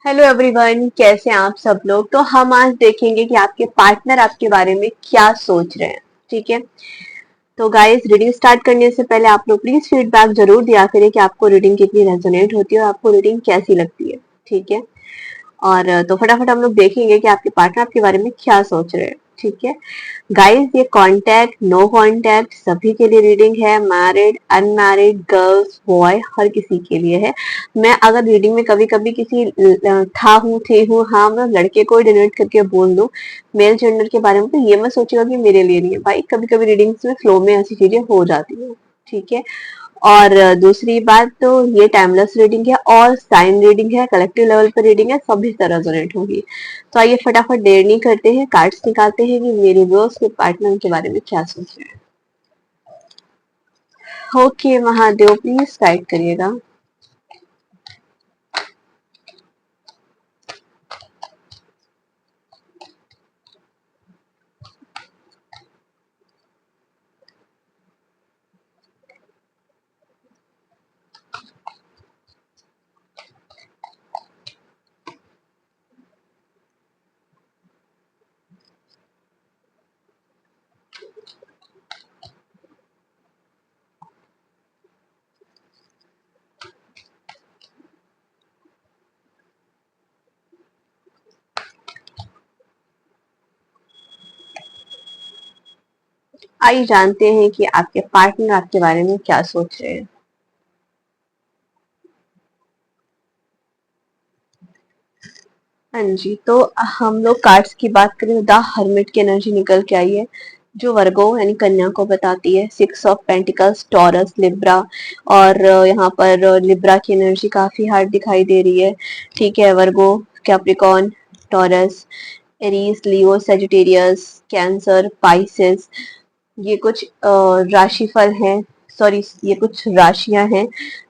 Hello everyone, कैसे हैं आप सब लोग। तो हम आज देखेंगे कि आपके पार्टनर आपके बारे में क्या सोच रहे हैं। ठीक है। तो गाइस, रीडिंग स्टार्ट करने से पहले आप लोग प्लीज फीडबैक जरूर दिया करें कि आपको रीडिंग कितनी रेजोनेट होती है और आपको रीडिंग कैसी लगती है। ठीक है। और तो फटाफट हम लोग देखेंगे कि आपके पार्टनर आपके बारे में क्या सोच रहे हैं। ठीक है। गाइस, ये कांटेक्ट नो कांटेक्ट सभी के लिए रीडिंग है। मैरिड, अनमैरिड, गर्ल्स, बॉय, हर किसी के लिए है। मैं अगर रीडिंग में कभी कभी किसी था हूँ थे हूँ हाँ मैं लड़के को डिनोट करके बोल दूं मेल जेंडर के बारे में, तो ये मैं सोचेगा कि मेरे लिए नहीं है भाई। कभी कभी रीडिंग्स में फ्लो में ऐसी चीजें हो जाती है। ठीक है। और दूसरी बात, तो ये टाइमलेस रीडिंग है और साइन रीडिंग है, कलेक्टिव लेवल पर रीडिंग है, सभी तरह रेजोनेट होगी। तो आइए फटाफट देर नहीं करते हैं, कार्ड्स निकालते हैं कि मेरे दोस्त के पार्टनर के बारे में क्या सोच रहे हैं। ओके महादेव, प्लीज गाइड करिएगा। आइए जानते हैं कि आपके पार्टनर आपके बारे में क्या सोच रहे हैं। हाँ जी, तो हम लोग कार्ड्स की बात करें, द हर्मिट की एनर्जी निकल के आई है, जो वर्गो यानी कन्या को बताती है। Six of pentacles, taurus, Libra. और यहाँ पर लिब्रा की एनर्जी काफी हार्ड दिखाई दे रही है। ठीक है। वर्गो, कैप्रिकॉन, टॉरस, एरीज, लियो, सेजिटेरियस, कैंसर, पाइसेस, ये कुछ राशिफल हैं। सॉरी, ये कुछ राशियां हैं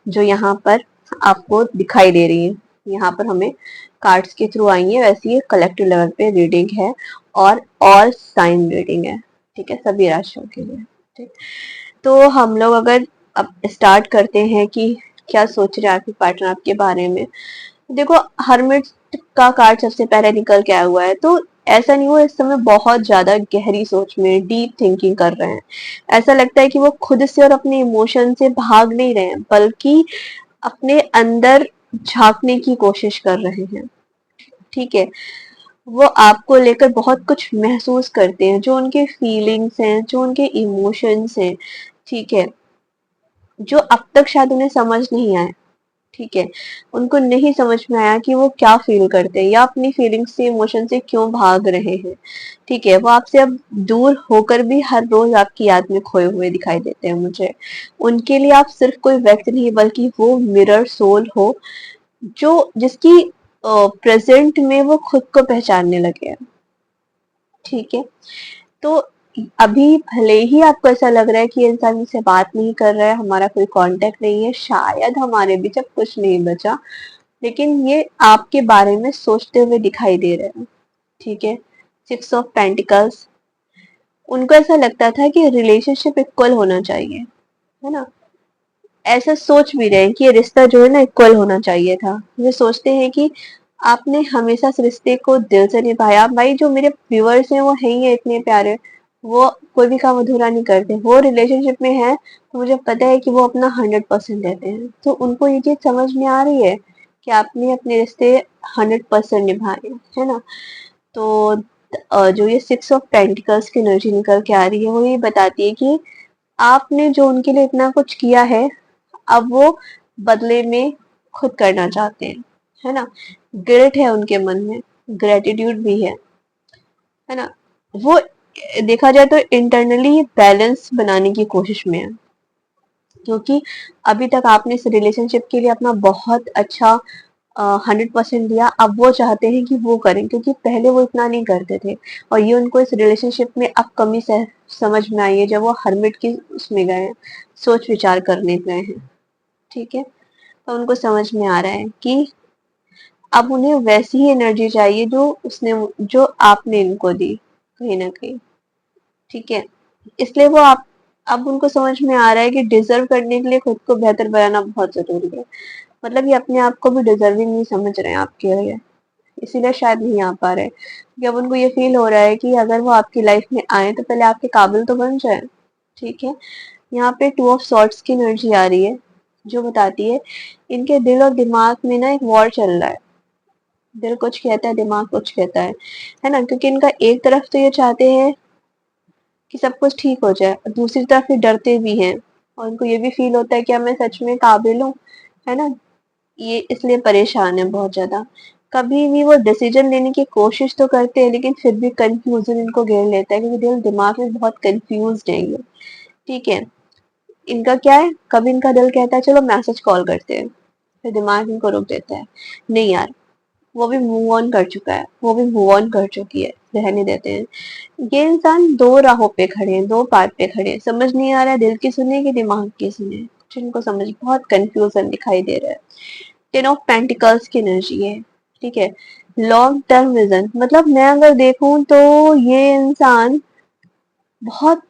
जो यहाँ पर आपको दिखाई दे रही हैं। यहाँ पर हमें कार्ड्स के थ्रू आई है। वैसे ये कलेक्टिव लेवल पे रीडिंग है और ऑल साइन रीडिंग है। ठीक है, सभी राशियों के लिए। ठीक। तो हम लोग अगर अब स्टार्ट करते हैं कि क्या सोच रहे हैं आपके पार्टनर आपके बारे में। देखो, हरमिट का कार्ड सबसे पहले निकल के आया हुआ है, तो ऐसा नहीं, वो इस समय बहुत ज्यादा गहरी सोच में डीप थिंकिंग कर रहे हैं। ऐसा लगता है कि वो खुद से और अपने इमोशन से भाग नहीं रहे हैं, बल्कि अपने अंदर झांकने की कोशिश कर रहे हैं। ठीक है। वो आपको लेकर बहुत कुछ महसूस करते हैं, जो उनके फीलिंग्स हैं, जो उनके इमोशंस हैं। ठीक है। जो अब तक शायद उन्हें समझ नहीं आए। ठीक है। उनको नहीं समझ में आया कि वो क्या फील करते हैं या अपनी फीलिंग्स से, इमोशन से क्यों भाग रहे हैं। ठीक है। वो आपसे अब दूर होकर भी हर रोज आपकी याद में खोए हुए दिखाई देते हैं मुझे। उनके लिए आप सिर्फ कोई व्यक्ति नहीं, बल्कि वो मिरर सोल हो, जो जिसकी प्रेजेंट में वो खुद को पहचानने लगे हैं। ठीक है। तो अभी भले ही आपको ऐसा लग रहा है कि ये इंसान मुझसे बात नहीं कर रहा है, हमारा कोई कांटेक्ट नहीं है, शायद हमारे बीच अब कुछ नहीं बचा, लेकिन ये आपके बारे में सोचते हुए दिखाई दे रहे हैं। ठीक है। सिक्स ऑफ पेंटिकल्स, उनको ऐसा लगता था कि रिलेशनशिप इक्वल होना चाहिए, है ना। ऐसा सोच भी रहे हैं कि ये रिश्ता जो है ना इक्वल होना चाहिए था। ये सोचते हैं कि आपने हमेशा इस रिश्ते को दिल से निभाया। भाई, जो मेरे व्यूअर्स हैं वो है ही है इतने प्यारे, वो कोई भी काम अधूरा नहीं करते। वो रिलेशनशिप में है तो मुझे पता है कि वो अपना 100% देते हैं। तो उनको ये चीज समझ में आ रही है कि आपने अपने रिश्ते 100% निभाए, है ना। तो जो ये सिक्स ऑफ पेंटिकल्स की एनर्जी निकल के आ रही है, वो ये बताती है कि आपने जो उनके लिए इतना कुछ किया है, अब वो बदले में खुद करना चाहते हैं, है ना। गिल्ट है उनके मन में, ग्रेटिट्यूड भी है ना। वो देखा जाए तो इंटरनली बैलेंस बनाने की कोशिश में है, क्योंकि अभी तक आपने इस रिलेशनशिप के लिए अपना बहुत अच्छा 100% दिया। अब वो चाहते हैं कि वो करें, क्योंकि पहले वो इतना नहीं करते थे। और ये उनको इस रिलेशनशिप में अब कमी से समझ में आई है, जब वो हर्मिट की उसमें गए हैं, सोच विचार करने गए हैं। ठीक है। तो उनको समझ में आ रहा है कि अब उन्हें वैसी ही एनर्जी चाहिए जो आपने इनको दी, कहीं ना कहीं। ठीक है। इसलिए वो आप अब उनको समझ में आ रहा है कि डिजर्व करने के लिए खुद को बेहतर बनाना बहुत जरूरी है। मतलब ये अपने आप को भी डिजर्विंग नहीं समझ रहे हैं आपके लिए, इसीलिए शायद नहीं आ पा रहे, क्योंकि अब उनको ये फील हो रहा है कि अगर वो आपकी लाइफ में आए तो पहले आपके काबिल तो बन जाए। ठीक है, यहाँ पे टू ऑफ सॉर्ड्स की एनर्जी आ रही है, जो बताती है इनके दिल और दिमाग में ना एक वॉर चल रहा है। दिल कुछ कहता है, दिमाग कुछ कहता है ना, क्योंकि इनका एक तरफ तो ये चाहते हैं कि सब कुछ ठीक हो जाए, और दूसरी तरफ ये डरते भी हैं, और उनको ये भी फील होता है कि मैं सच में काबिल हूँ, है ना, ये इसलिए परेशान है बहुत ज्यादा। कभी भी वो डिसीजन लेने की कोशिश तो करते हैं, लेकिन फिर भी कंफ्यूजन इनको घेर लेता है, क्योंकि दिल दिमाग में बहुत कंफ्यूज है ये। ठीक है, इनका क्या है, कभी इनका दिल कहता है चलो मैसेज कॉल करते हैं, फिर दिमाग इनको रोक देता है, नहीं यार, वो भी मूव ऑन कर चुका है, वो भी मूव ऑन कर चुकी है, रहने देते हैं। ये इंसान दो राहों पे खड़े हैं, दो पार पे खड़े हैं, समझ नहीं आ रहा है दिल की सुने कि दिमाग की सुने, जिनको समझ, बहुत कंफ्यूजन दिखाई दे रहा है। टेन ऑफ पेंटिकल्स की एनर्जी है। ठीक है, लॉन्ग टर्म विजन, मतलब मैं अगर देखूं तो ये इंसान बहुत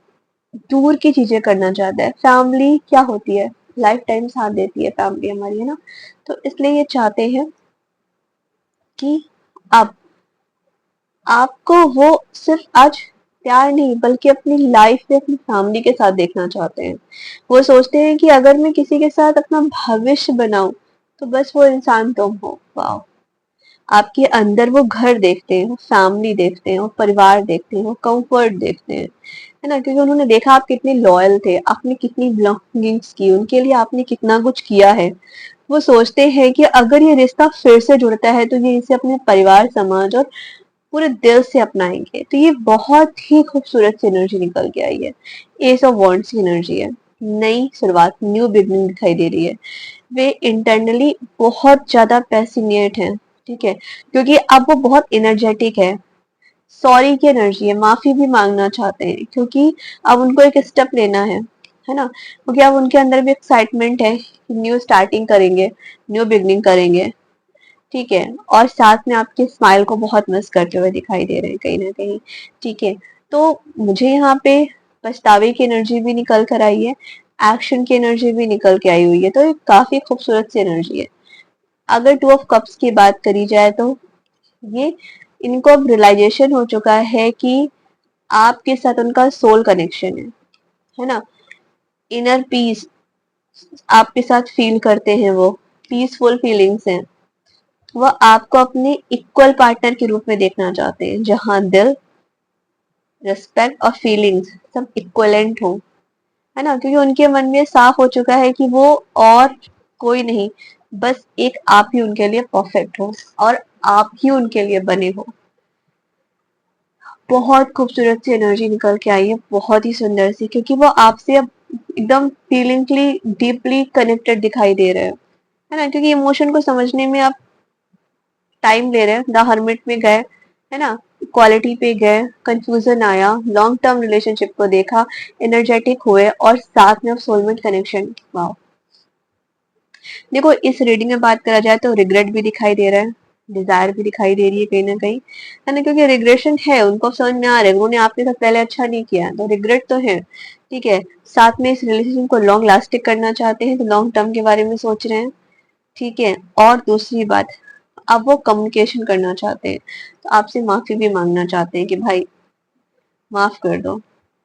दूर की चीजें करना चाहता है। फैमिली क्या होती है, लाइफ टाइम साथ देती है फैमिली हमारी, है ना, तो इसलिए ये चाहते हैं कि अब आपको वो सिर्फ आज प्यार नहीं, बल्कि अपनी लाइफ में अपनी फैमिली के साथ देखना चाहते हैं। वो सोचते हैं कि अगर मैं किसी के साथ अपना भविष्य बनाऊं तो बस वो इंसान तुम हो। वाह, आपके अंदर वो घर देखते हैं, वो फैमिली देखते हैं, वो परिवार देखते हैं, वो कंफर्ट देखते हैं, है ना, क्योंकि उन्होंने देखा आप कितने लॉयल थे, आपने कितनी बिलोंगिंग्स की, उनके लिए आपने कितना कुछ किया है। वो सोचते हैं कि अगर ये रिश्ता फिर से जुड़ता है तो ये इसे अपने परिवार, समाज और पूरे दिल से अपनाएंगे। तो ये बहुत ही खूबसूरत सी एनर्जी निकल के आई है। एस ऑफ वॉन्ड्स की एनर्जी है, नई शुरुआत, न्यू बिगनिंग दिखाई दे रही है। वे इंटरनली बहुत ज्यादा पैसिनेट है। ठीक है, क्योंकि अब वो बहुत एनर्जेटिक है। सॉरी की एनर्जी है, माफी भी मांगना चाहते हैं, क्योंकि अब उनको एक स्टेप लेना है ना, क्योंकि अब उनके अंदर भी एक्साइटमेंट है, न्यू स्टार्टिंग करेंगे, न्यू बिगनिंग करेंगे। ठीक है, और साथ में आपके स्माइल को बहुत मिस करते हुए दिखाई दे रहे हैं कहीं ना कहीं। ठीक है, तो मुझे यहाँ पे पछतावे की एनर्जी भी निकल कर आई है, एक्शन की एनर्जी भी निकल के आई हुई है, तो ये काफी खूबसूरत सी एनर्जी है। अगर टू ऑफ कप्स की बात करी जाए तो ये, इनको अब रियलाइजेशन हो चुका है कि आपके साथ उनका सोल कनेक्शन है ना, इनर पीस आपके साथ फील करते हैं, वो पीसफुल फीलिंग्स हैं। वह आपको अपने इक्वल पार्टनर के रूप में देखना चाहते हैं, जहां दिल, रिस्पेक्ट और फीलिंग्स सब इक्वलेंट हो, है ना, क्योंकि उनके मन में साफ हो चुका है कि वो और कोई नहीं, बस एक आप ही उनके लिए परफेक्ट हो, और आप ही उनके लिए बने हो। बहुत खूबसूरत सी एनर्जी निकल के आई है, बहुत ही सुंदर सी, क्योंकि वो आपसे अब एकदम फीलिंगली डीपली कनेक्टेड दिखाई दे रहे हैं, है ना, क्योंकि इमोशन को समझने में आप टाइम ले रहे हैं। द हर्मिट में गए, है ना, क्वालिटी पे गए, कंफ्यूजन आया, लॉन्ग टर्म रिलेशनशिप को देखा, एनर्जेटिक हुए, और साथ में सोलमेट कनेक्शन। वाओ, देखो इस रीडिंग में बात करा जाए तो रिग्रेट भी दिखाई दे रहा है, डिजायर भी दिखाई दे रही है कहीं ना कहीं, है ना, क्योंकि रिग्रेशन है, उनको समझ में आ रहा है उन्होंने आपके साथ पहले अच्छा नहीं किया, तो रिग्रेट तो है। ठीक है, साथ में इस रिलेशनशिप को लॉन्ग लास्टिंग करना चाहते हैं, तो लॉन्ग टर्म के बारे में सोच रहे हैं। ठीक है, और दूसरी बात, अब वो कम्युनिकेशन करना चाहते हैं, तो आपसे माफी भी मांगना चाहते हैं कि भाई माफ कर दो।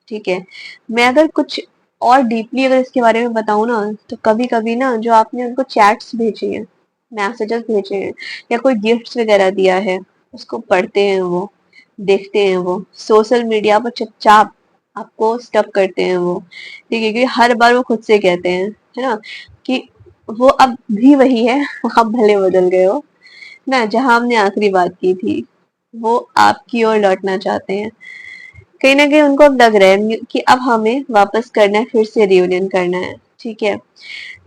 ठीक है, मैं अगर कुछ और डीपली अगर इसके बारे में बताऊं ना, तो कभी कभी ना जो आपने उनको चैट्स भेजी हैं, मैसेजेस भेजे हैं, या कोई गिफ्ट्स वगैरह दिया है, उसको पढ़ते हैं वो, देखते हैं वो, सोशल मीडिया पर चुपचाप आपको स्टक करते हैं वो। ठीक है, क्योंकि हर बार वो खुद से कहते हैं, है ना, कि वो अब भी वही है, आप भले बदल गए हो ना, जहां हमने आखिरी बात की थी वो आपकी ओर लौटना चाहते हैं। कहीं ना कहीं उनको अब लग रहा है कि अब हमें वापस करना है, फिर से रियूनियन करना है। ठीक है,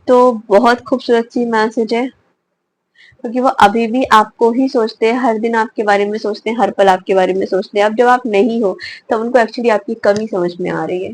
तो बहुत खूबसूरत सी मैसेज है, क्योंकि वो अभी भी आपको ही सोचते हैं, हर दिन आपके बारे में सोचते हैं, हर पल आपके बारे में सोचते हैं। अब जब आप नहीं हो तब उनको एक्चुअली आपकी कमी समझ में आ रही है।